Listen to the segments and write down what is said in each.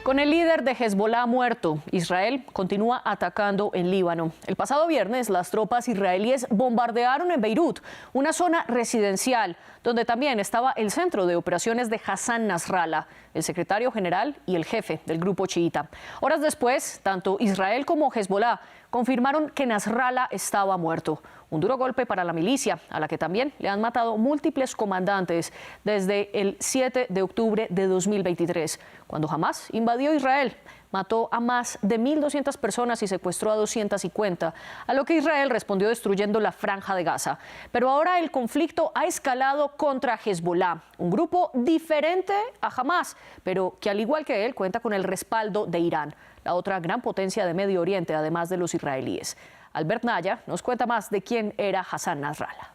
Con el líder de Hezbollah muerto, Israel continúa atacando en Líbano. El pasado viernes, las tropas israelíes bombardearon en Beirut, una zona residencial, donde también estaba el centro de operaciones de Hassan Nasrallah, el secretario general y el jefe del grupo chiita. Horas después, tanto Israel como Hezbollah confirmaron que Nasrallah estaba muerto. Un duro golpe para la milicia, a la que también le han matado múltiples comandantes desde el 7 de octubre de 2023, cuando Hamás invadió Israel. Mató a más de 1.200 personas y secuestró a 250, a lo que Israel respondió destruyendo la Franja de Gaza. Pero ahora el conflicto ha escalado contra Hezbollah, un grupo diferente a Hamás, pero que al igual que él cuenta con el respaldo de Irán, la otra gran potencia de Medio Oriente, además de los israelíes. Albert Naya nos cuenta más de quién era Hassan Nasrallah.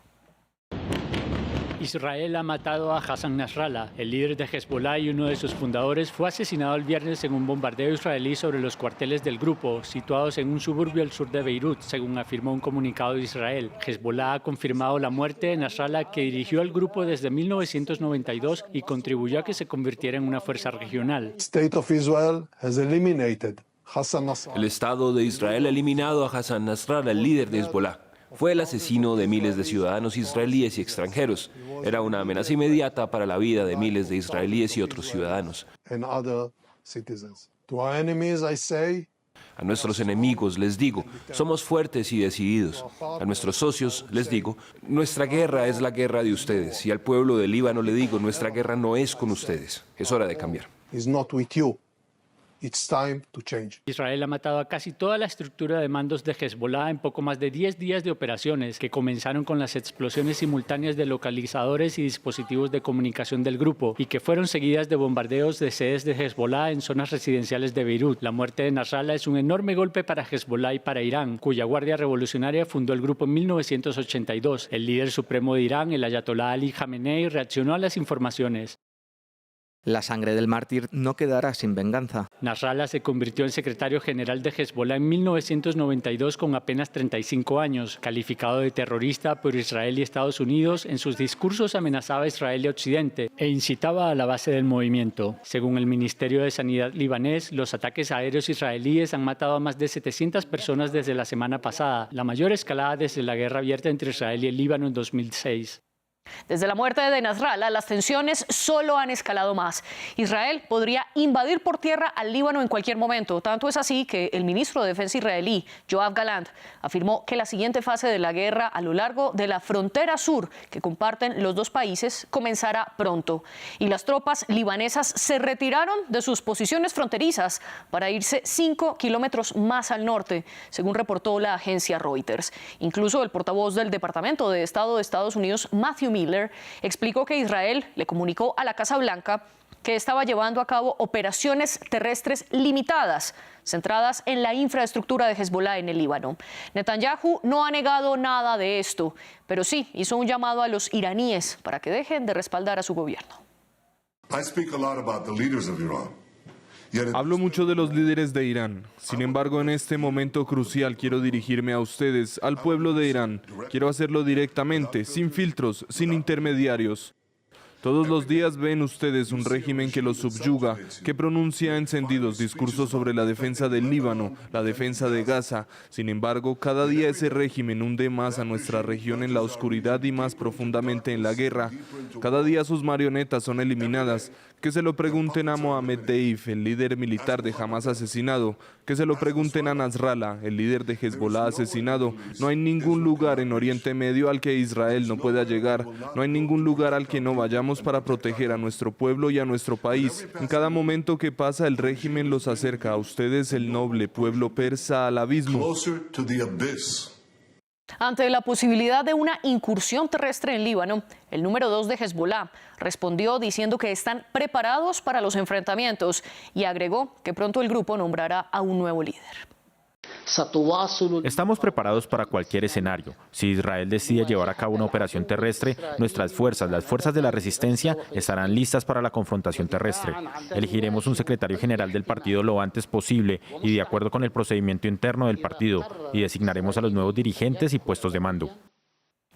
Israel ha matado a Hassan Nasrallah, el líder de Hezbollah y uno de sus fundadores. Fue asesinado el viernes en un bombardeo israelí sobre los cuarteles del grupo, situados en un suburbio al sur de Beirut, según afirmó un comunicado de Israel. Hezbollah ha confirmado la muerte de Nasrallah, que dirigió al grupo desde 1992 y contribuyó a que se convirtiera en una fuerza regional. El Estado de Israel ha eliminado a Hassan Nasrallah, el líder de Hezbollah. Fue el asesino de miles de ciudadanos israelíes y extranjeros. Era una amenaza inmediata para la vida de miles de israelíes y otros ciudadanos. A nuestros enemigos les digo, somos fuertes y decididos. A nuestros socios les digo, nuestra guerra es la guerra de ustedes. Y al pueblo del Líbano le digo, nuestra guerra no es con ustedes. Es hora de cambiar. Israel ha matado a casi toda la estructura de mandos de Hezbollah en poco más de 10 días de operaciones, que comenzaron con las explosiones simultáneas de localizadores y dispositivos de comunicación del grupo y que fueron seguidas de bombardeos de sedes de Hezbollah en zonas residenciales de Beirut. La muerte de Nasrallah es un enorme golpe para Hezbollah y para Irán, cuya Guardia Revolucionaria fundó el grupo en 1982. El líder supremo de Irán, el ayatolá Ali Khamenei, reaccionó a las informaciones. La sangre del mártir no quedará sin venganza. Nasrallah se convirtió en secretario general de Hezbollah en 1992 con apenas 35 años. Calificado de terrorista por Israel y Estados Unidos, en sus discursos amenazaba a Israel y Occidente e incitaba a la base del movimiento. Según el Ministerio de Sanidad libanés, los ataques aéreos israelíes han matado a más de 700 personas desde la semana pasada, la mayor escalada desde la guerra abierta entre Israel y el Líbano en 2006. Desde la muerte de Nasrallah, las tensiones solo han escalado más. Israel podría invadir por tierra al Líbano en cualquier momento. Tanto es así que el ministro de Defensa israelí, Yoav Gallant, afirmó que la siguiente fase de la guerra a lo largo de la frontera sur que comparten los dos países comenzará pronto. Y las tropas libanesas se retiraron de sus posiciones fronterizas para irse 5 kilómetros más al norte, según reportó la agencia Reuters. Incluso el portavoz del Departamento de Estado de Estados Unidos, Matthew Miller, explicó que Israel le comunicó a la Casa Blanca que estaba llevando a cabo operaciones terrestres limitadas, centradas en la infraestructura de Hezbollah en el Líbano. Netanyahu no ha negado nada de esto, pero sí hizo un llamado a los iraníes para que dejen de respaldar a su gobierno. Hablo mucho de los líderes de Irán. Sin embargo, en este momento crucial quiero dirigirme a ustedes, al pueblo de Irán. Quiero hacerlo directamente, sin filtros, sin intermediarios. Todos los días ven ustedes un régimen que los subyuga, que pronuncia encendidos discursos sobre la defensa del Líbano, la defensa de Gaza. Sin embargo, cada día ese régimen hunde más a nuestra región en la oscuridad y más profundamente en la guerra. Cada día sus marionetas son eliminadas. Que se lo pregunten a Mohammed Deif, el líder militar de Hamás asesinado. Que se lo pregunten a Nasrallah, el líder de Hezbollah asesinado. No hay ningún lugar en Oriente Medio al que Israel no pueda llegar. No hay ningún lugar al que no vayamos para proteger a nuestro pueblo y a nuestro país. En cada momento que pasa, el régimen los acerca a ustedes, el noble pueblo persa, al abismo. Ante la posibilidad de una incursión terrestre en Líbano, el número 2 de Hezbollah respondió diciendo que están preparados para los enfrentamientos y agregó que pronto el grupo nombrará a un nuevo líder. Estamos preparados para cualquier escenario. Si Israel decide llevar a cabo una operación terrestre, nuestras fuerzas, las fuerzas de la resistencia, estarán listas para la confrontación terrestre. Elegiremos un secretario general del partido lo antes posible y de acuerdo con el procedimiento interno del partido, y designaremos a los nuevos dirigentes y puestos de mando.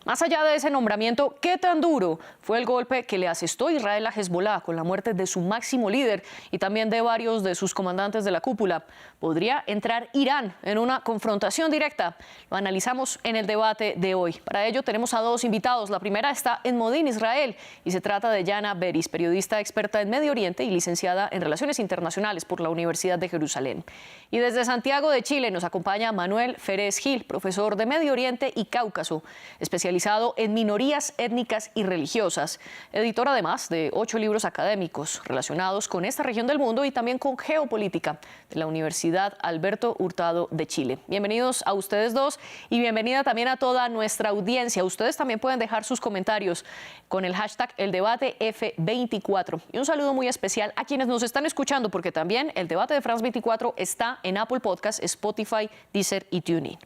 Más allá de ese nombramiento, ¿qué tan duro fue el golpe que le asestó Israel a Hezbollah con la muerte de su máximo líder y también de varios de sus comandantes de la cúpula? ¿Podría entrar Irán en una confrontación directa? Lo analizamos en el debate de hoy. Para ello tenemos a dos invitados. La primera está en Modín, Israel, y se trata de Yana Beris, periodista experta en Medio Oriente y licenciada en Relaciones Internacionales por la Universidad de Jerusalén. Y desde Santiago de Chile nos acompaña Manuel Ferez Gil, profesor de Medio Oriente y Cáucaso, especializado en minorías étnicas y religiosas, editor además de 8 libros académicos relacionados con esta región del mundo y también con geopolítica de la Universidad Alberto Hurtado de Chile. Bienvenidos a ustedes dos y bienvenida también a toda nuestra audiencia. Ustedes también pueden dejar sus comentarios con el hashtag #eldebatef24. Y un saludo muy especial a quienes nos están escuchando, porque también el debate de France 24 está en Apple Podcasts, Spotify, Deezer y TuneIn.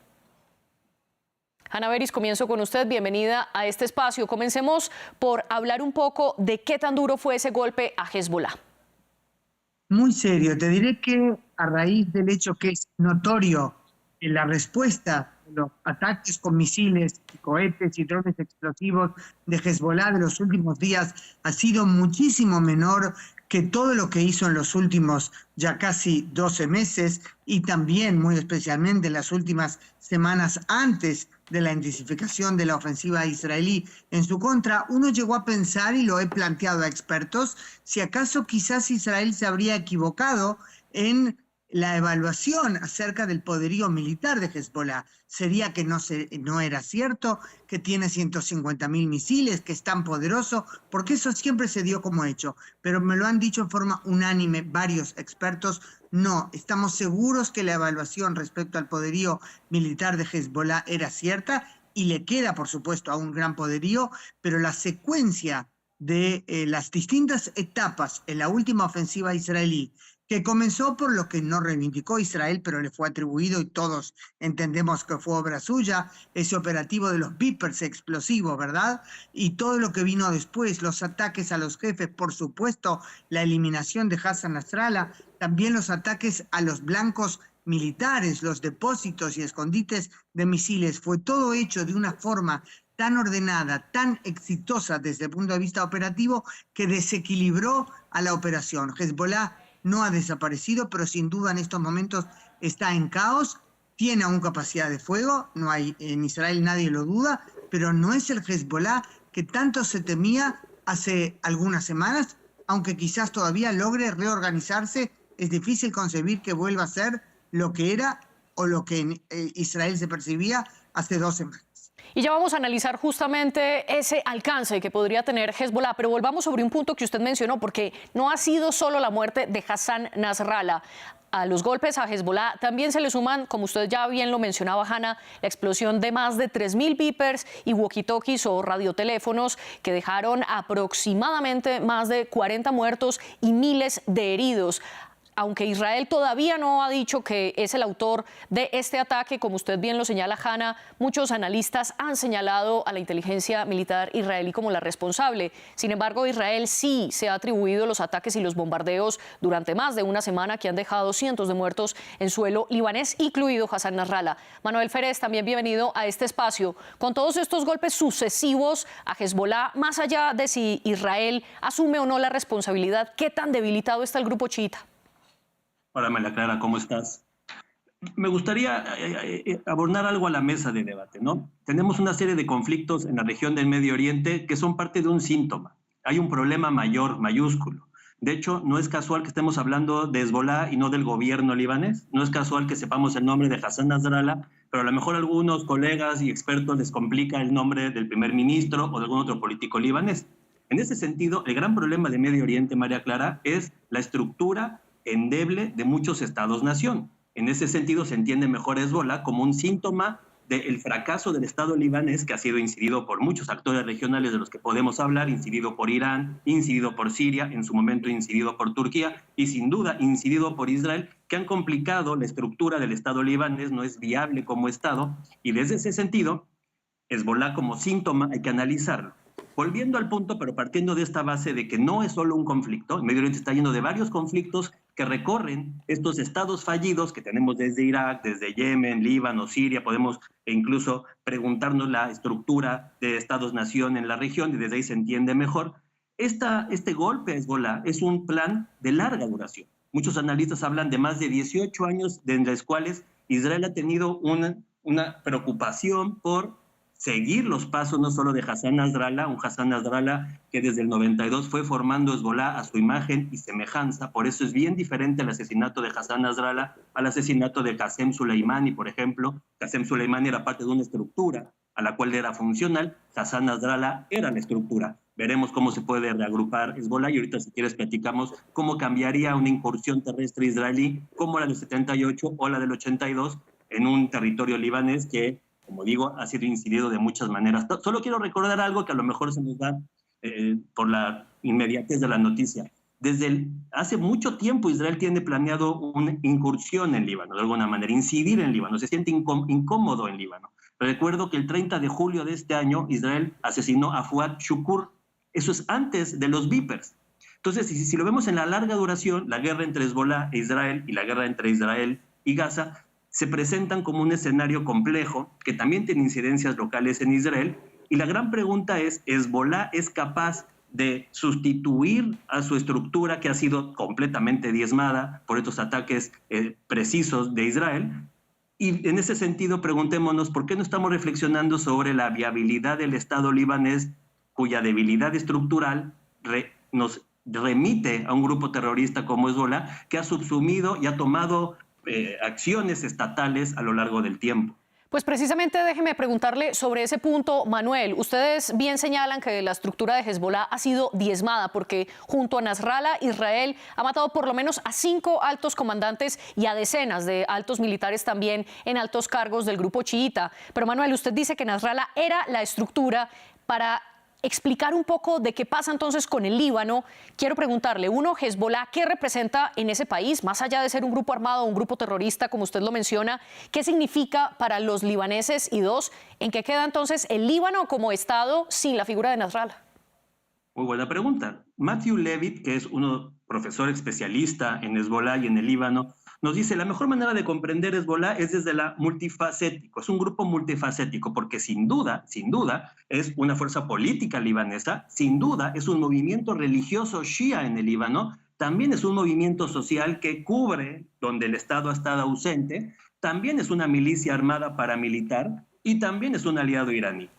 Yana Beris, comienzo con usted. Bienvenida a este espacio. Comencemos por hablar un poco de qué tan duro fue ese golpe a Hezbollah. Muy serio. Te diré que a raíz del hecho que es notorio en la respuesta de los ataques con misiles, cohetes y drones explosivos de Hezbollah de los últimos días ha sido muchísimo menor que todo lo que hizo en los últimos ya casi 12 meses y también muy especialmente en las últimas semanas antes de la intensificación de la ofensiva israelí en su contra. Uno llegó a pensar, y lo he planteado a expertos, si acaso quizás Israel se habría equivocado en la evaluación acerca del poderío militar de Hezbollah. Sería que no era cierto, que tiene 150.000 misiles, que es tan poderoso, porque eso siempre se dio como hecho. Pero me lo han dicho en forma unánime varios expertos. No, estamos seguros que la evaluación respecto al poderío militar de Hezbollah era cierta y le queda, por supuesto, a un gran poderío, pero la secuencia de las distintas etapas en la última ofensiva israelí, que comenzó por lo que no reivindicó Israel, pero le fue atribuido y todos entendemos que fue obra suya, ese operativo de los beepers explosivos, ¿verdad? Y todo lo que vino después, los ataques a los jefes, por supuesto, la eliminación de Hassan Nasrallah, también los ataques a los blancos militares, los depósitos y escondites de misiles, fue todo hecho de una forma tan ordenada, tan exitosa desde el punto de vista operativo, que desequilibró a la operación. Hezbollah no ha desaparecido, pero sin duda en estos momentos está en caos, tiene aún capacidad de fuego, no hay en Israel, nadie lo duda, pero no es el Hezbollah que tanto se temía hace algunas semanas, aunque quizás todavía logre reorganizarse. Es difícil concebir que vuelva a ser lo que era o lo que en Israel se percibía hace 2 semanas. Y ya vamos a analizar justamente ese alcance que podría tener Hezbollah, pero volvamos sobre un punto que usted mencionó, porque no ha sido solo la muerte de Hassan Nasrallah. A los golpes a Hezbollah también se le suman, como usted ya bien lo mencionaba, Yana, la explosión de más de 3.000 beepers y walkie-talkies o radioteléfonos que dejaron aproximadamente más de 40 muertos y miles de heridos. Aunque Israel todavía no ha dicho que es el autor de este ataque, como usted bien lo señala, Yana, muchos analistas han señalado a la inteligencia militar israelí como la responsable. Sin embargo, Israel sí se ha atribuido los ataques y los bombardeos durante más de una semana que han dejado cientos de muertos en suelo libanés, incluido Hassan Nasrallah. Manuel Ferez, también bienvenido a este espacio. Con todos estos golpes sucesivos a Hezbollah, más allá de si Israel asume o no la responsabilidad, ¿qué tan debilitado está el grupo chiita? Hola, María Clara, ¿cómo estás? Me gustaría abordar algo a la mesa de debate, ¿no? Tenemos una serie de conflictos en la región del Medio Oriente que son parte de un síntoma. Hay un problema mayor, mayúsculo. De hecho, no es casual que estemos hablando de Hezbollah y no del gobierno libanés. No es casual que sepamos el nombre de Hassan Nasrallah, pero a lo mejor a algunos colegas y expertos les complica el nombre del primer ministro o de algún otro político libanés. En ese sentido, el gran problema de Medio Oriente, María Clara, es la estructura endeble de muchos estados-nación. En ese sentido se entiende mejor Hezbollah como un síntoma del fracaso del Estado libanés, que ha sido incidido por muchos actores regionales de los que podemos hablar, incidido por Irán, incidido por Siria, en su momento incidido por Turquía y sin duda incidido por Israel, que han complicado la estructura del Estado libanés, no es viable como Estado, y desde ese sentido, Hezbollah como síntoma hay que analizarlo. volviendo al punto, pero partiendo de esta base de que no es solo un conflicto, el Medio Oriente está lleno de varios conflictos que recorren estos estados fallidos que tenemos desde Irak, desde Yemen, Líbano, Siria, podemos incluso preguntarnos la estructura de estados-nación en la región y desde ahí se entiende mejor. Este golpe a Hezbollah es un plan de larga duración. Muchos analistas hablan de más de 18 años de los cuales Israel ha tenido una preocupación por seguir los pasos no solo de Hassan Nasrallah, un Hassan Nasrallah que desde el 92 fue formando Hezbollah a su imagen y semejanza. Por eso es bien diferente el asesinato de Hassan Nasrallah al asesinato de Qasem Soleimani, por ejemplo. Qasem Soleimani era parte de una estructura a la cual era funcional. Hassan Nasrallah era la estructura. Veremos cómo se puede reagrupar Hezbollah y ahorita si quieres platicamos cómo cambiaría una incursión terrestre israelí como la del 78 o la del 82 en un territorio libanés que, como digo, ha sido incidido de muchas maneras. Solo quiero recordar algo que a lo mejor se nos da por la inmediatez de la noticia. Hace mucho tiempo Israel tiene planeado una incursión en Líbano, de alguna manera, incidir en Líbano, se siente incómodo en Líbano. Recuerdo que el 30 de julio de este año Israel asesinó a Fuad Shukur. Eso es antes de los Vipers. Entonces, si lo vemos en la larga duración, la guerra entre Hezbollah e Israel y la guerra entre Israel y Gaza se presentan como un escenario complejo que también tiene incidencias locales en Israel. Y la gran pregunta es, ¿Hezbollah es capaz de sustituir a su estructura que ha sido completamente diezmada por estos ataques precisos de Israel? Y en ese sentido, preguntémonos, ¿por qué no estamos reflexionando sobre la viabilidad del Estado libanés, cuya debilidad estructural nos remite a un grupo terrorista como Hezbollah, que ha subsumido y ha tomado acciones estatales a lo largo del tiempo? Pues precisamente déjeme preguntarle sobre ese punto, Manuel. Ustedes bien señalan que la estructura de Hezbollah ha sido diezmada porque junto a Nasrallah, Israel ha matado por lo menos a 5 altos comandantes y a decenas de altos militares también en altos cargos del grupo chiita. Pero Manuel, usted dice que Nasrallah era la estructura. Para explicar un poco de qué pasa entonces con el Líbano, quiero preguntarle, uno, Hezbollah, ¿qué representa en ese país? Más allá de ser un grupo armado, un grupo terrorista, como usted lo menciona, ¿qué significa para los libaneses? Y dos, ¿en qué queda entonces el Líbano como Estado sin la figura de Nasrallah? Muy buena pregunta. Matthew Levitt, que es un profesor especialista en Hezbollah y en el Líbano, nos dice, la mejor manera de comprender Hezbollah es desde la multifacético, es un grupo multifacético, porque sin duda, es una fuerza política libanesa, sin duda es un movimiento religioso shia en el Líbano, también es un movimiento social que cubre donde el Estado ha estado ausente, también es una milicia armada paramilitar y también es un aliado iraní.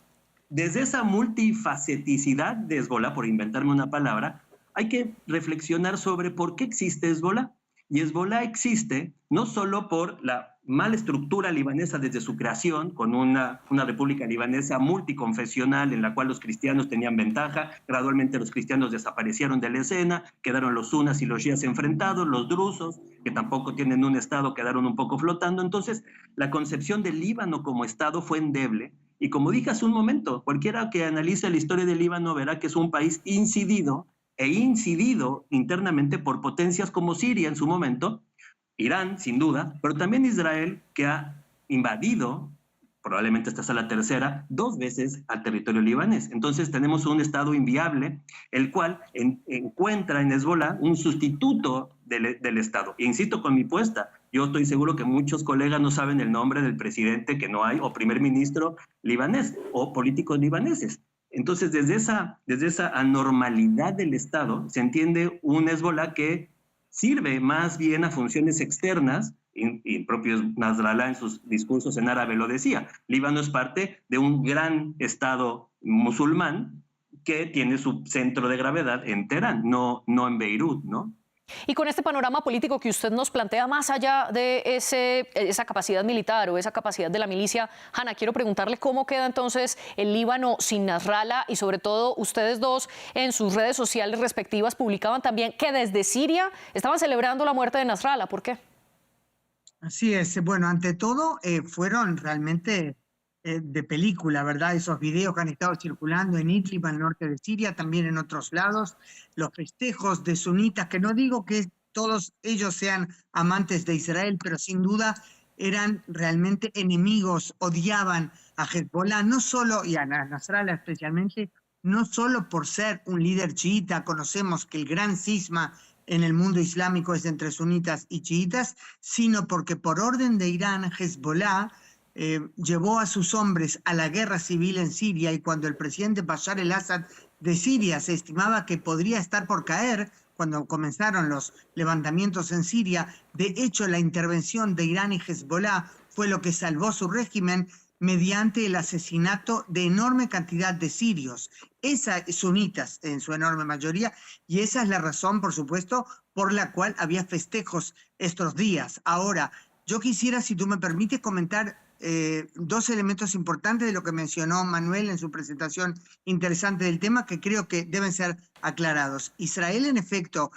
Desde esa multifaceticidad de Hezbollah, por inventarme una palabra, hay que reflexionar sobre por qué existe Hezbollah. Y Hezbollah existe no solo por la mala estructura libanesa desde su creación, con una república libanesa multiconfesional en la cual los cristianos tenían ventaja, gradualmente los cristianos desaparecieron de la escena, quedaron los sunas y los shias enfrentados, los drusos, que tampoco tienen un estado, quedaron un poco flotando. Entonces, la concepción del Líbano como estado fue endeble, y como dije hace un momento, cualquiera que analice la historia del Líbano verá que es un país incidido internamente por potencias como Siria en su momento, Irán sin duda, pero también Israel, que ha invadido, probablemente esta sea la tercera, 2 veces al territorio libanés. Entonces tenemos un estado inviable, el cual encuentra en Hezbollah un sustituto del Estado. E insisto con mi puesta, yo estoy seguro que muchos colegas no saben el nombre del presidente que no hay, o primer ministro libanés, o políticos libaneses. Entonces, desde esa anormalidad del Estado, se entiende un Hezbollah que sirve más bien a funciones externas, y el propio Nasrallah en sus discursos en árabe lo decía. Líbano es parte de un gran Estado musulmán que tiene su centro de gravedad en Teherán, no en Beirut, ¿no? Y con este panorama político que usted nos plantea, más allá de esa capacidad militar o esa capacidad de la milicia, Hanna, quiero preguntarle cómo queda entonces el Líbano sin Nasrallah, y sobre todo ustedes dos en sus redes sociales respectivas publicaban también que desde Siria estaban celebrando la muerte de Nasrallah. ¿Por qué? Así es. Bueno, ante todo, fueron realmente de película, ¿verdad? Esos videos que han estado circulando en Idlib, al norte de Siria, también en otros lados, los festejos de sunitas, que no digo que todos ellos sean amantes de Israel, pero sin duda eran realmente enemigos, odiaban a Hezbollah, no solo, y a Nasrallah especialmente, no solo por ser un líder chiita, conocemos que el gran cisma en el mundo islámico es entre sunitas y chiitas, sino porque por orden de Irán, Hezbollah llevó a sus hombres a la guerra civil en Siria, y cuando el presidente Bashar el-Assad de Siria se estimaba que podría estar por caer, cuando comenzaron los levantamientos en Siria, de hecho la intervención de Irán y Hezbollah fue lo que salvó su régimen mediante el asesinato de enorme cantidad de sirios, sunitas en su enorme mayoría, y esa es la razón, por supuesto, por la cual había festejos estos días. Ahora, yo quisiera, si tú me permites, comentar dos elementos importantes de lo que mencionó Manuel en su presentación interesante del tema, que creo que deben ser aclarados. Israel, en efecto,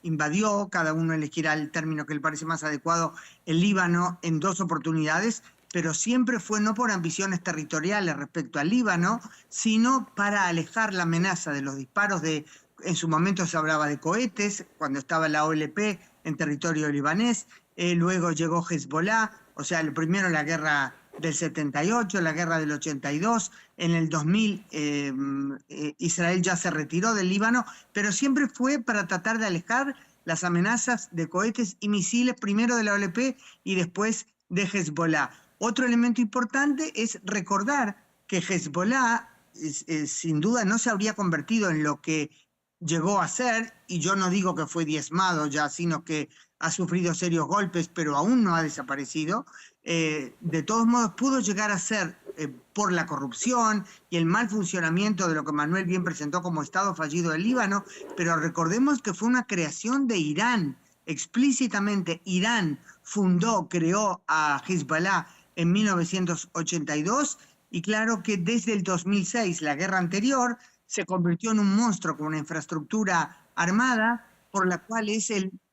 invadió, cada uno elegirá el término que le parece más adecuado, el Líbano en 2 oportunidades, pero siempre fue no por ambiciones territoriales respecto al Líbano, sino para alejar la amenaza de los disparos en su momento se hablaba de cohetes, cuando estaba la OLP en territorio libanés, luego llegó Hezbollah, o sea, primero la guerra del 78, la guerra del 82, en el 2000 Israel ya se retiró del Líbano, pero siempre fue para tratar de alejar las amenazas de cohetes y misiles, primero de la OLP y después de Hezbollah. Otro elemento importante es recordar que Hezbollah sin duda no se habría convertido en lo que llegó a ser, y yo no digo que fue diezmado ya, sino que ha sufrido serios golpes, pero aún no ha desaparecido. De todos modos, pudo llegar a ser, por la corrupción y el mal funcionamiento de lo que Manuel bien presentó como Estado fallido del Líbano, pero recordemos que fue una creación de Irán. Explícitamente, Irán creó a Hezbollah en 1982, y claro que desde el 2006, la guerra anterior, se convirtió en un monstruo con una infraestructura armada, por la cual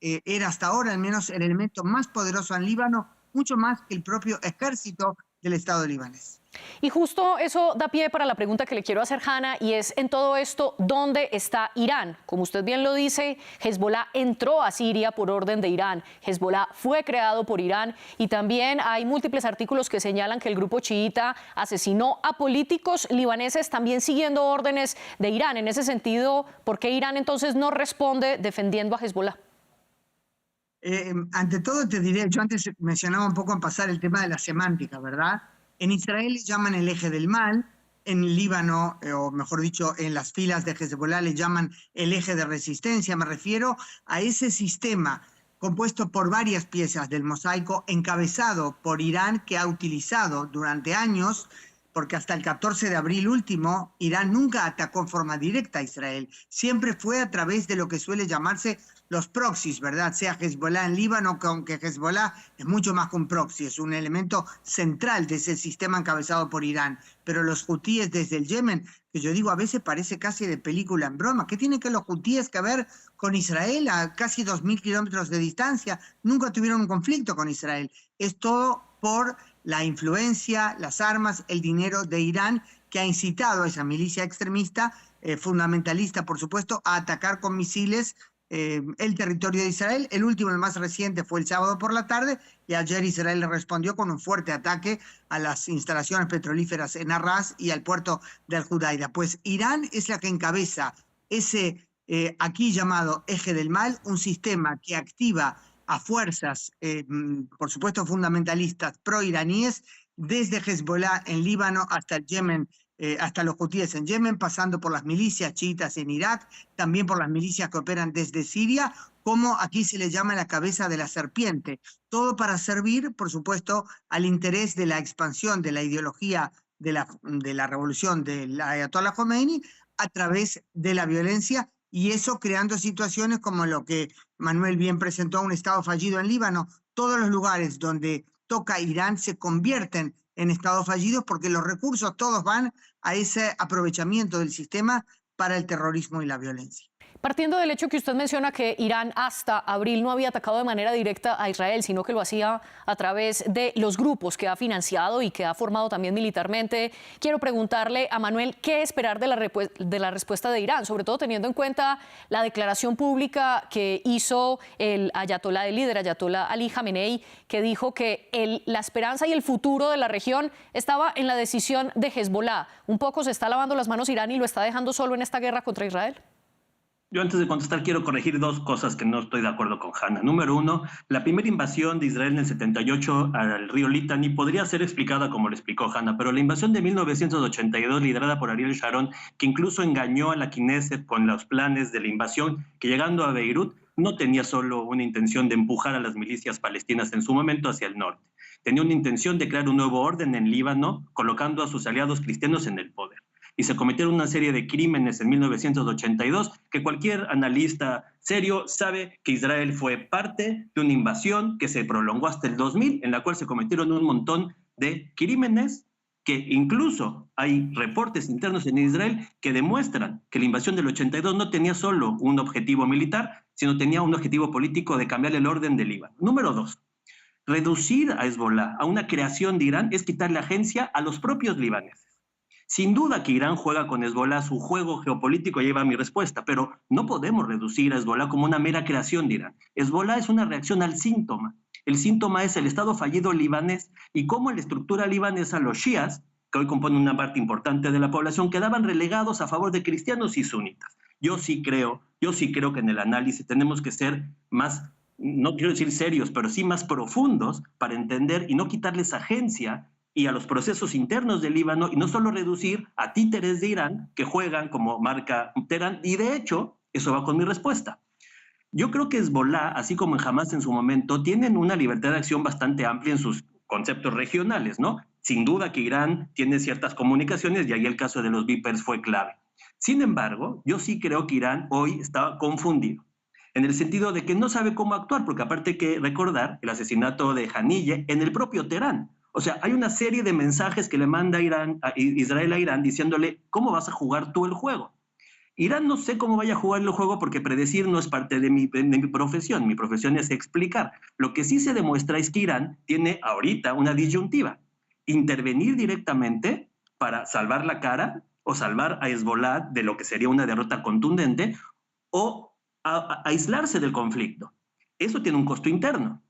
era hasta ahora al menos el elemento más poderoso en Líbano, mucho más que el propio ejército del Estado libanés. Y justo eso da pie para la pregunta que le quiero hacer, Hanna, y es en todo esto, ¿dónde está Irán? Como usted bien lo dice, Hezbollah entró a Siria por orden de Irán, Hezbollah fue creado por Irán, y también hay múltiples artículos que señalan que el grupo chiita asesinó a políticos libaneses también siguiendo órdenes de Irán. En ese sentido, ¿por qué Irán entonces no responde defendiendo a Hezbollah? Ante todo te diré, yo antes mencionaba un poco en pasar el tema de la semántica, ¿verdad? En Israel le llaman el eje del mal, en el Líbano, o mejor dicho, en las filas de Hezbollah le llaman el eje de resistencia. Me refiero a ese sistema compuesto por varias piezas del mosaico, encabezado por Irán, que ha utilizado durante años, porque hasta el 14 de abril último, Irán nunca atacó en forma directa a Israel. Siempre fue a través de lo que suele llamarse los proxies, ¿verdad? Sea Hezbollah en Líbano, que aunque Hezbollah es mucho más que un proxy, es un elemento central de ese sistema encabezado por Irán. Pero los hutíes desde el Yemen, que yo digo a veces parece casi de película en broma, ¿qué tienen que los hutíes que ver con Israel a casi 2.000 kilómetros de distancia? Nunca tuvieron un conflicto con Israel. Es todo por la influencia, las armas, el dinero de Irán, que ha incitado a esa milicia extremista, fundamentalista, por supuesto, a atacar con misiles el territorio de Israel. El último, el más reciente, fue el sábado por la tarde, y ayer Israel le respondió con un fuerte ataque a las instalaciones petrolíferas en Arras y al puerto de Al-Judaida. Pues Irán es la que encabeza ese aquí llamado eje del mal, un sistema que activa a fuerzas, por supuesto fundamentalistas pro-iraníes, desde Hezbollah en Líbano hasta el Yemen, hasta los hutíes en Yemen, pasando por las milicias chiitas en Irak, también por las milicias que operan desde Siria, como aquí se le llama la cabeza de la serpiente. Todo para servir, por supuesto, al interés de la expansión de la ideología de la revolución del Ayatollah Khomeini a través de la violencia, y eso creando situaciones como lo que Manuel bien presentó, un Estado fallido en Líbano. Todos los lugares donde toca Irán se convierten en estados fallidos porque los recursos todos van a ese aprovechamiento del sistema para el terrorismo y la violencia. Partiendo del hecho que usted menciona que Irán hasta abril no había atacado de manera directa a Israel, sino que lo hacía a través de los grupos que ha financiado y que ha formado también militarmente, quiero preguntarle a Manuel qué esperar de la respuesta de Irán, sobre todo teniendo en cuenta la declaración pública que hizo el líder ayatolá Ali Khamenei, que dijo que la esperanza y el futuro de la región estaba en la decisión de Hezbollah. Un poco se está lavando las manos Irán y lo está dejando solo en esta guerra contra Israel. Yo antes de contestar quiero corregir dos cosas que no estoy de acuerdo con Hanna. Número uno, la primera invasión de Israel en el 78 al río Litani podría ser explicada como lo explicó Hanna, pero la invasión de 1982 liderada por Ariel Sharon, que incluso engañó a la Knesset con los planes de la invasión, que llegando a Beirut no tenía solo una intención de empujar a las milicias palestinas en su momento hacia el norte. Tenía una intención de crear un nuevo orden en Líbano, colocando a sus aliados cristianos en el poder. Y se cometieron una serie de crímenes en 1982 que cualquier analista serio sabe que Israel fue parte de una invasión que se prolongó hasta el 2000, en la cual se cometieron un montón de crímenes que incluso hay reportes internos en Israel que demuestran que la invasión del 82 no tenía solo un objetivo militar, sino tenía un objetivo político de cambiar el orden del Líbano. Número dos, reducir a Hezbollah a una creación de Irán es quitarle agencia a los propios libaneses. Sin duda que Irán juega con Hezbollah su juego geopolítico, lleva mi respuesta, pero no podemos reducir a Hezbollah como una mera creación de Irán. Hezbollah es una reacción al síntoma. El síntoma es el Estado fallido libanés y cómo en la estructura libanesa los shias, que hoy componen una parte importante de la población, quedaban relegados a favor de cristianos y sunitas. Yo sí creo que en el análisis tenemos que ser más, no quiero decir serios, pero sí más profundos para entender y no quitarles agencia y a los procesos internos del Líbano, y no solo reducir a títeres de Irán que juegan como marca Teherán, y de hecho, eso va con mi respuesta. Yo creo que Hezbollah, así como en Hamas en su momento, tienen una libertad de acción bastante amplia en sus conceptos regionales, ¿no? Sin duda que Irán tiene ciertas comunicaciones, y ahí el caso de los Vipers fue clave. Sin embargo, yo sí creo que Irán hoy está confundido, en el sentido de que no sabe cómo actuar, porque aparte hay que recordar el asesinato de Haniyeh en el propio Teherán. O sea, hay una serie de mensajes que le manda Israel a Irán diciéndole, ¿cómo vas a jugar tú el juego? Irán no sé cómo vaya a jugar el juego porque predecir no es parte de mi profesión. Mi profesión es explicar. Lo que sí se demuestra es que Irán tiene ahorita una disyuntiva. Intervenir directamente para salvar la cara o salvar a Hezbollah de lo que sería una derrota contundente o aislarse del conflicto. Eso tiene un costo interno.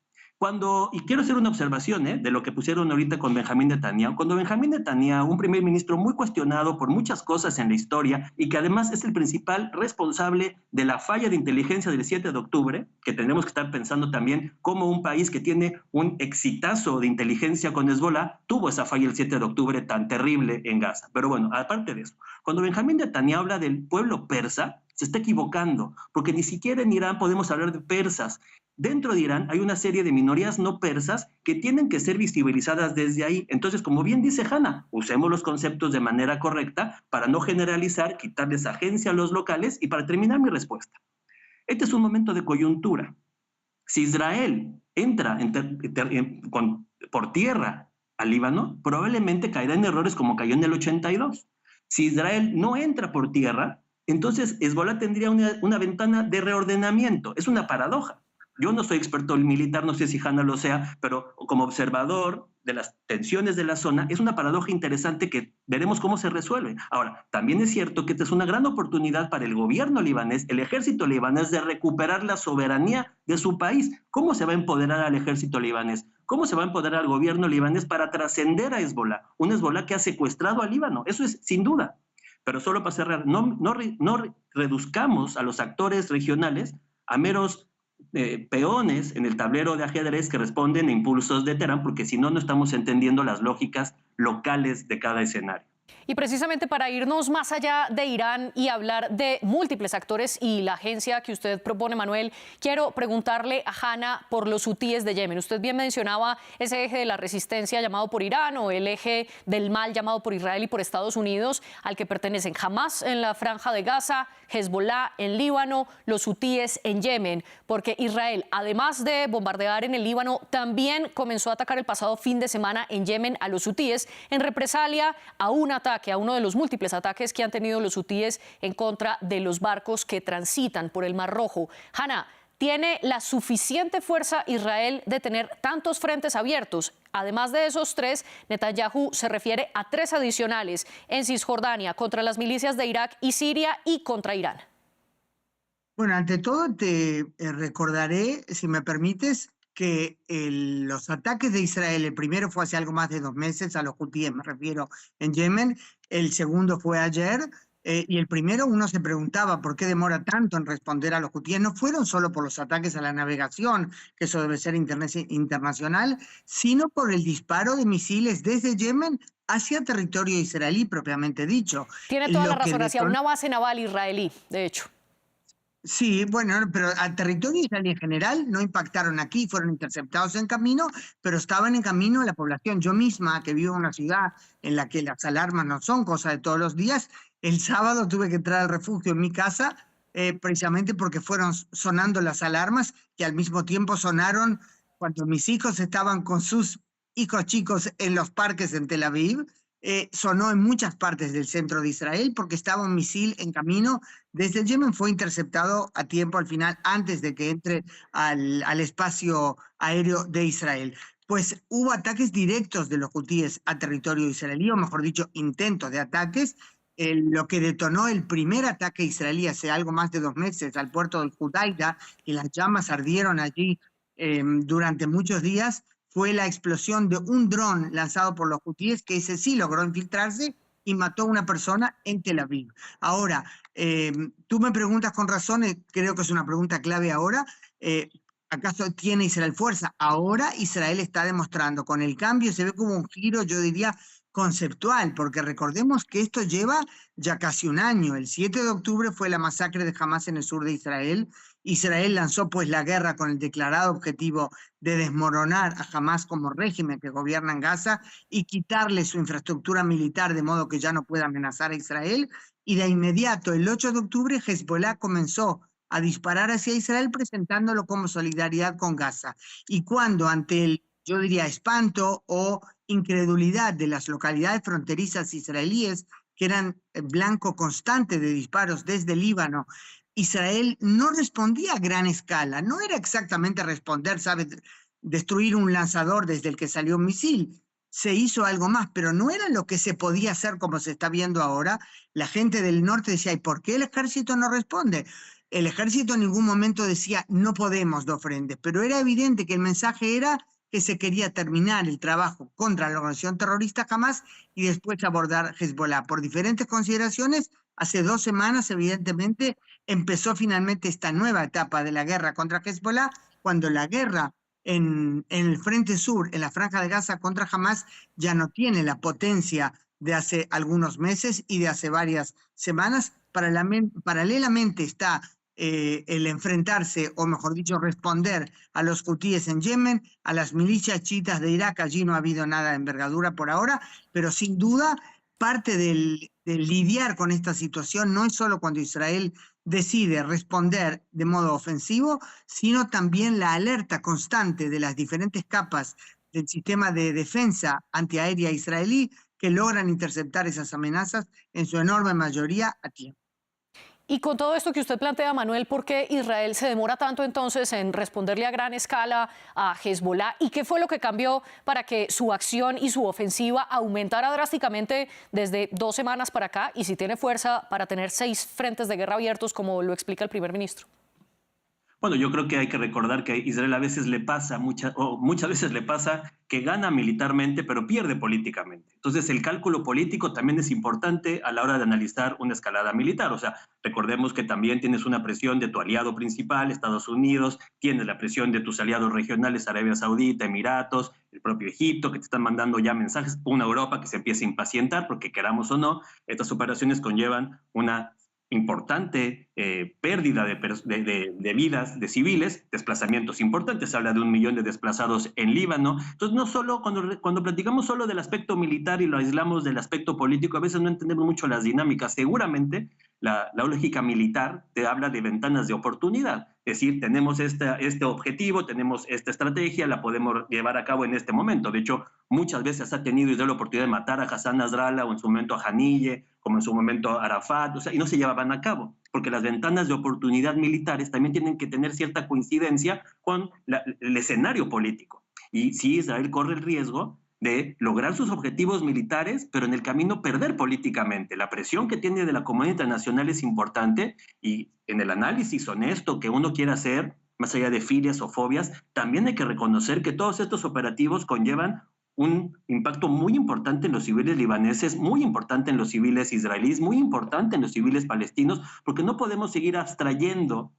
Y quiero hacer una observación de lo que pusieron ahorita con Benjamín Netanyahu. Cuando Benjamín Netanyahu, un primer ministro muy cuestionado por muchas cosas en la historia y que además es el principal responsable de la falla de inteligencia del 7 de octubre, que tenemos que estar pensando también cómo un país que tiene un exitazo de inteligencia con Hezbollah tuvo esa falla el 7 de octubre tan terrible en Gaza. Pero bueno, aparte de eso, cuando Benjamín Netanyahu habla del pueblo persa, se está equivocando, porque ni siquiera en Irán podemos hablar de persas. Dentro de Irán hay una serie de minorías no persas que tienen que ser visibilizadas desde ahí. Entonces, como bien dice Hanna, usemos los conceptos de manera correcta para no generalizar, quitarles agencia a los locales. Y para terminar mi respuesta, este es un momento de coyuntura. Si Israel entra por tierra al Líbano, probablemente caerá en errores como cayó en el 82. Si Israel no entra por tierra, entonces Hezbollah tendría una ventana de reordenamiento. Es una paradoja. Yo no soy experto militar, no sé si Hanna lo sea, pero como observador de las tensiones de la zona, es una paradoja interesante que veremos cómo se resuelve. Ahora, también es cierto que esta es una gran oportunidad para el gobierno libanés, el ejército libanés, de recuperar la soberanía de su país. ¿Cómo se va a empoderar al ejército libanés? ¿Cómo se va a empoderar al gobierno libanés para trascender a Hezbollah? Un Hezbollah que ha secuestrado al Líbano, eso es sin duda. Pero solo para cerrar, no reduzcamos a los actores regionales a meros peones en el tablero de ajedrez que responden a impulsos de Teherán, porque si no, no estamos entendiendo las lógicas locales de cada escenario. Y precisamente para irnos más allá de Irán y hablar de múltiples actores y la agencia que usted propone, Manuel, quiero preguntarle a Hanna por los hutíes de Yemen. Usted bien mencionaba ese eje de la resistencia llamado por Irán o el eje del mal llamado por Israel y por Estados Unidos, al que pertenecen Hamas en la Franja de Gaza, Hezbollah en Líbano, los hutíes en Yemen, porque Israel, además de bombardear en el Líbano, también comenzó a atacar el pasado fin de semana en Yemen a los hutíes en represalia a una ataque, a uno de los múltiples ataques que han tenido los hutíes en contra de los barcos que transitan por el Mar Rojo. Hanna, ¿tiene la suficiente fuerza Israel de tener tantos frentes abiertos? Además de esos 3, Netanyahu se refiere a 3 adicionales en Cisjordania contra las milicias de Irak y Siria y contra Irán. Bueno, ante todo te recordaré, si me permites, que los ataques de Israel, el primero fue hace algo más de 2 meses, a los hutíes me refiero, en Yemen, el segundo fue ayer, y el primero uno se preguntaba por qué demora tanto en responder a los hutíes. No fueron solo por los ataques a la navegación, que eso debe ser internacional, sino por el disparo de misiles desde Yemen hacia territorio israelí propiamente dicho. Tiene toda la razón, hacia una base naval israelí, de hecho. Sí, bueno, pero al territorio israelí en general no impactaron aquí, fueron interceptados en camino, pero estaban en camino a la población. Yo misma, que vivo en una ciudad en la que las alarmas no son cosa de todos los días, el sábado tuve que entrar al refugio en mi casa precisamente porque fueron sonando las alarmas que al mismo tiempo sonaron cuando mis hijos estaban con sus hijos chicos en los parques en Tel Aviv. Sonó en muchas partes del centro de Israel porque estaba un misil en camino desde Yemen, fue interceptado a tiempo al final antes de que entre al espacio aéreo de Israel. Pues hubo ataques directos de los hutíes a territorio israelí, o mejor dicho, intentos de ataques, lo que detonó el primer ataque israelí hace algo más de 2 meses al puerto del Hudaida, y las llamas ardieron allí durante muchos días, fue la explosión de un dron lanzado por los hutíes, que ese sí logró infiltrarse y mató a una persona en Tel Aviv. Ahora, tú me preguntas con razón, creo que es una pregunta clave ahora, ¿acaso tiene Israel fuerza? Ahora Israel está demostrando, con el cambio se ve como un giro, yo diría, conceptual, porque recordemos que esto lleva ya casi un año. El 7 de octubre fue la masacre de Hamas en el sur de Israel. Israel lanzó pues la guerra con el declarado objetivo de desmoronar a Hamas como régimen que gobierna en Gaza y quitarle su infraestructura militar de modo que ya no pueda amenazar a Israel. Y de inmediato, el 8 de octubre, Hezbollah comenzó a disparar hacia Israel presentándolo como solidaridad con Gaza. Y cuando ante el, yo diría, espanto o incredulidad de las localidades fronterizas israelíes, que eran blanco constante de disparos desde Líbano, Israel no respondía a gran escala. No era exactamente responder, ¿sabes?, destruir un lanzador desde el que salió un misil. Se hizo algo más, pero no era lo que se podía hacer como se está viendo ahora. La gente del norte decía, ¿y por qué el ejército no responde? El ejército en ningún momento decía, no podemos dos frentes, pero era evidente que el mensaje era que se quería terminar el trabajo contra la organización terrorista Hamas y después abordar Hezbollah. Por diferentes consideraciones, hace 2 semanas, evidentemente, empezó finalmente esta nueva etapa de la guerra contra Hezbollah, cuando la guerra en el frente sur, en la franja de Gaza contra Hamas, ya no tiene la potencia de hace algunos meses y de hace varias semanas. Paralelamente está el enfrentarse, o mejor dicho, responder a los hutíes en Yemen, a las milicias chiitas de Irak. Allí no ha habido nada de envergadura por ahora, pero sin duda parte del lidiar con esta situación no es solo cuando Israel decide responder de modo ofensivo, sino también la alerta constante de las diferentes capas del sistema de defensa antiaérea israelí que logran interceptar esas amenazas en su enorme mayoría a tiempo. Y con todo esto que usted plantea, Manuel, ¿por qué Israel se demora tanto entonces en responderle a gran escala a Hezbollah? ¿Y qué fue lo que cambió para que su acción y su ofensiva aumentara drásticamente desde 2 semanas para acá? Y si tiene fuerza para tener 6 frentes de guerra abiertos, como lo explica el primer ministro. Bueno, yo creo que hay que recordar que a Israel a veces le pasa, muchas veces le pasa que gana militarmente, pero pierde políticamente. Entonces, el cálculo político también es importante a la hora de analizar una escalada militar. O sea, recordemos que también tienes una presión de tu aliado principal, Estados Unidos, tienes la presión de tus aliados regionales, Arabia Saudita, Emiratos, el propio Egipto, que te están mandando ya mensajes, una Europa que se empieza a impacientar, porque queramos o no, estas operaciones conllevan una importante pérdida de vidas de civiles, desplazamientos importantes, se habla de 1 millón de desplazados en Líbano. Entonces, no solo cuando platicamos solo del aspecto militar y lo aislamos del aspecto político, a veces no entendemos mucho las dinámicas. Seguramente la lógica militar te habla de ventanas de oportunidad. Es decir, tenemos este objetivo, tenemos esta estrategia, la podemos llevar a cabo en este momento. De hecho, muchas veces ha tenido Israel la oportunidad de matar a Hassan Nasrallah o en su momento a Haniyeh, como en su momento a Arafat, y no se llevaban a cabo, porque las ventanas de oportunidad militares también tienen que tener cierta coincidencia con el escenario político. Y sí, Israel corre el riesgo de lograr sus objetivos militares, pero en el camino perder políticamente. La presión que tiene de la comunidad internacional es importante, y en el análisis honesto que uno quiera hacer, más allá de filias o fobias, también hay que reconocer que todos estos operativos conllevan un impacto muy importante en los civiles libaneses, muy importante en los civiles israelíes, muy importante en los civiles palestinos, porque no podemos seguir abstrayendo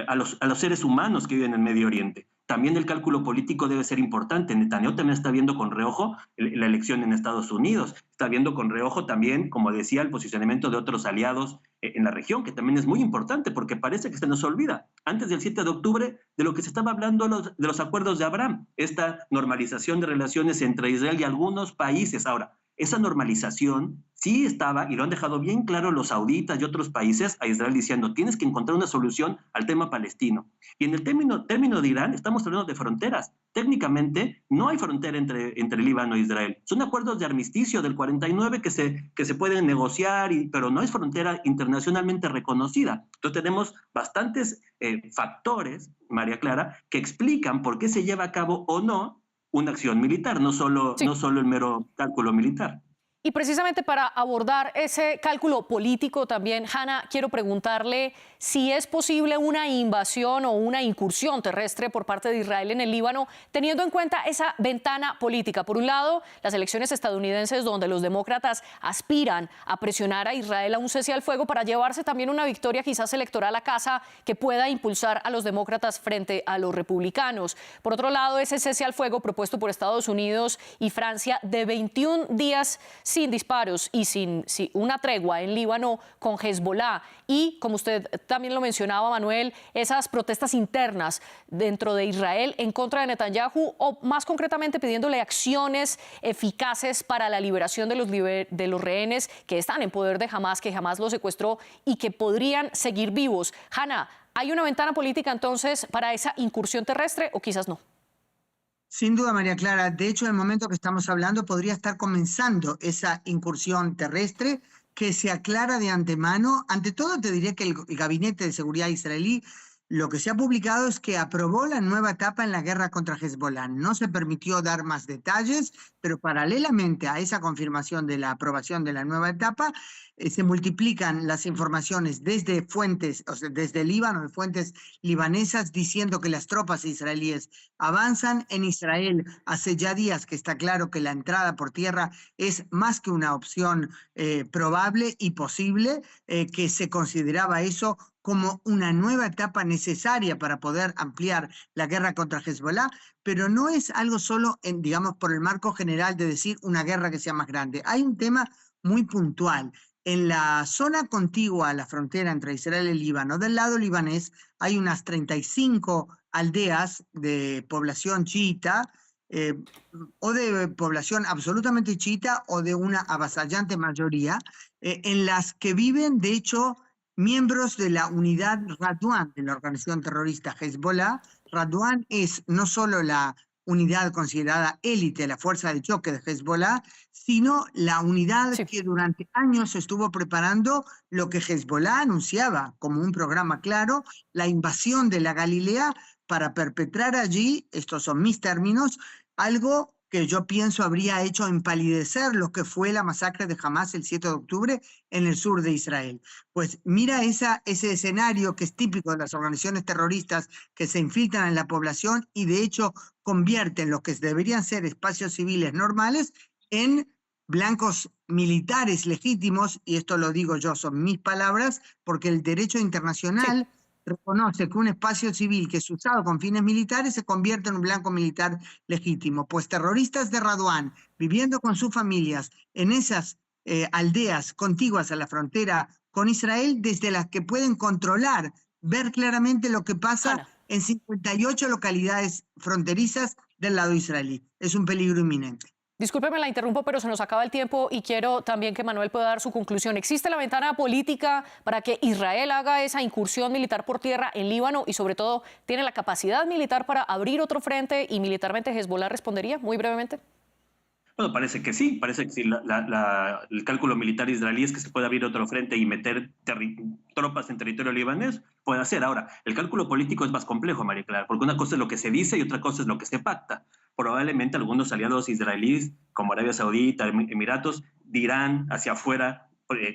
a los seres humanos que viven en el Medio Oriente. También el cálculo político debe ser importante. Netanyahu también está viendo con reojo la elección en Estados Unidos. Está viendo con reojo también, como decía, el posicionamiento de otros aliados en la región, que también es muy importante, porque parece que se nos olvida. Antes del 7 de octubre, de lo que se estaba hablando de los acuerdos de Abraham, esta normalización de relaciones entre Israel y algunos países. Ahora, esa normalización sí estaba, y lo han dejado bien claro los sauditas y otros países, a Israel diciendo, tienes que encontrar una solución al tema palestino. Y en el término de Irán, estamos hablando de fronteras. Técnicamente, no hay frontera entre Líbano e Israel. Son acuerdos de armisticio del 49 que se pueden negociar, pero no es frontera internacionalmente reconocida. Entonces tenemos bastantes factores, María Clara, que explican por qué se lleva a cabo o no una acción militar, no solo el mero cálculo militar. Y precisamente para abordar ese cálculo político también, Hanna, quiero preguntarle si es posible una invasión o una incursión terrestre por parte de Israel en el Líbano, teniendo en cuenta esa ventana política. Por un lado, las elecciones estadounidenses, donde los demócratas aspiran a presionar a Israel a un cese al fuego para llevarse también una victoria quizás electoral a casa que pueda impulsar a los demócratas frente a los republicanos. Por otro lado, ese cese al fuego propuesto por Estados Unidos y Francia de 21 días sin disparos y sin una tregua en Líbano con Hezbollah. Y, como usted también lo mencionaba, Manuel, esas protestas internas dentro de Israel en contra de Netanyahu, o más concretamente pidiéndole acciones eficaces para la liberación de los rehenes que están en poder de Hamás, que Hamás los secuestró y que podrían seguir vivos. Hanna, ¿hay una ventana política entonces para esa incursión terrestre o quizás no? Sin duda, María Clara. De hecho, en el momento que estamos hablando podría estar comenzando esa incursión terrestre que se aclara de antemano. Ante todo, te diré que el Gabinete de Seguridad israelí, lo que se ha publicado es que aprobó la nueva etapa en la guerra contra Hezbollah. No se permitió dar más detalles, pero paralelamente a esa confirmación de la aprobación de la nueva etapa, se multiplican las informaciones desde fuentes, o sea, desde el Líbano, de fuentes libanesas, diciendo que las tropas israelíes avanzan en Israel. Hace ya días que está claro que la entrada por tierra es más que una opción probable y posible, que se consideraba eso como una nueva etapa necesaria para poder ampliar la guerra contra Hezbollah, pero no es algo solo, digamos, por el marco general de decir una guerra que sea más grande. Hay un tema muy puntual. En la zona contigua a la frontera entre Israel y el Líbano, del lado libanés, hay unas 35 aldeas de población chiita, o de población absolutamente chiita o de una avasallante mayoría, en las que viven, de hecho, miembros de la unidad Radwan de la organización terrorista Hezbollah. Radwan es no solo la unidad considerada élite, la fuerza de choque de Hezbollah, sino la unidad que durante años estuvo preparando lo que Hezbollah anunciaba como un programa claro, la invasión de la Galilea para perpetrar allí, estos son mis términos, algo que yo pienso habría hecho empalidecer lo que fue la masacre de Hamás el 7 de octubre en el sur de Israel. Pues mira ese escenario que es típico de las organizaciones terroristas que se infiltran en la población y de hecho convierten lo que deberían ser espacios civiles normales en blancos militares legítimos, y esto lo digo yo, son mis palabras, porque el derecho internacional reconoce que un espacio civil que es usado con fines militares se convierte en un blanco militar legítimo. Pues terroristas de Radwan, viviendo con sus familias en esas aldeas contiguas a la frontera con Israel, desde las que pueden controlar, ver claramente lo que pasa en 58 localidades fronterizas del lado israelí. Es un peligro inminente. Discúlpeme, la interrumpo, pero se nos acaba el tiempo y quiero también que Manuel pueda dar su conclusión. ¿Existe la ventana política para que Israel haga esa incursión militar por tierra en Líbano y sobre todo tiene la capacidad militar para abrir otro frente y militarmente Hezbollah respondería? Muy brevemente. Bueno, parece que sí. El cálculo militar israelí es que se puede abrir otro frente y meter tropas en territorio libanés. Puede hacer. Ahora, el cálculo político es más complejo, María Clara, porque una cosa es lo que se dice y otra cosa es lo que se pacta. Probablemente algunos aliados israelíes, como Arabia Saudita, Emiratos, dirán hacia afuera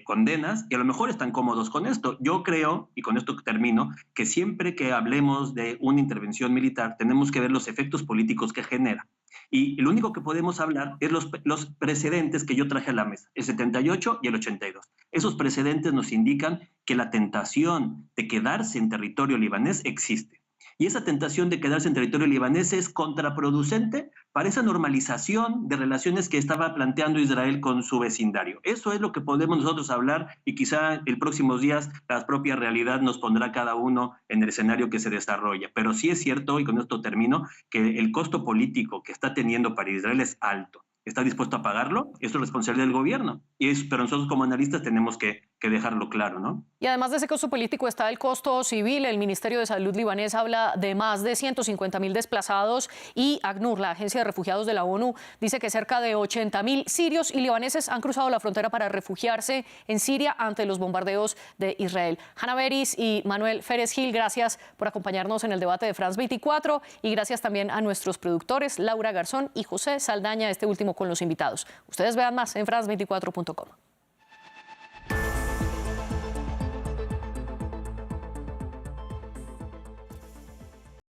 condenas y a lo mejor están cómodos con esto. Yo creo, y con esto termino, que siempre que hablemos de una intervención militar tenemos que ver los efectos políticos que genera. Y lo único que podemos hablar es los precedentes que yo traje a la mesa, el 78 y el 82. Esos precedentes nos indican que la tentación de quedarse en territorio libanés existe. Y esa tentación de quedarse en territorio libanés es contraproducente para esa normalización de relaciones que estaba planteando Israel con su vecindario. Eso es lo que podemos nosotros hablar y quizá en próximos días la propia realidad nos pondrá cada uno en el escenario que se desarrolla. Pero sí es cierto, y con esto termino, que el costo político que está teniendo para Israel es alto. ¿Está dispuesto a pagarlo? Eso es responsabilidad del gobierno. Pero nosotros como analistas tenemos que dejarlo claro, ¿no? Y además de ese costo político está el costo civil. El Ministerio de Salud libanés habla de más de 150.000 desplazados y ACNUR, la Agencia de Refugiados de la ONU, dice que cerca de 80.000 sirios y libaneses han cruzado la frontera para refugiarse en Siria ante los bombardeos de Israel. Hanna Beris y Manuel Férez Gil, gracias por acompañarnos en el debate de France 24 y gracias también a nuestros productores Laura Garzón y José Saldaña, este último con los invitados. Ustedes vean más en france24.com.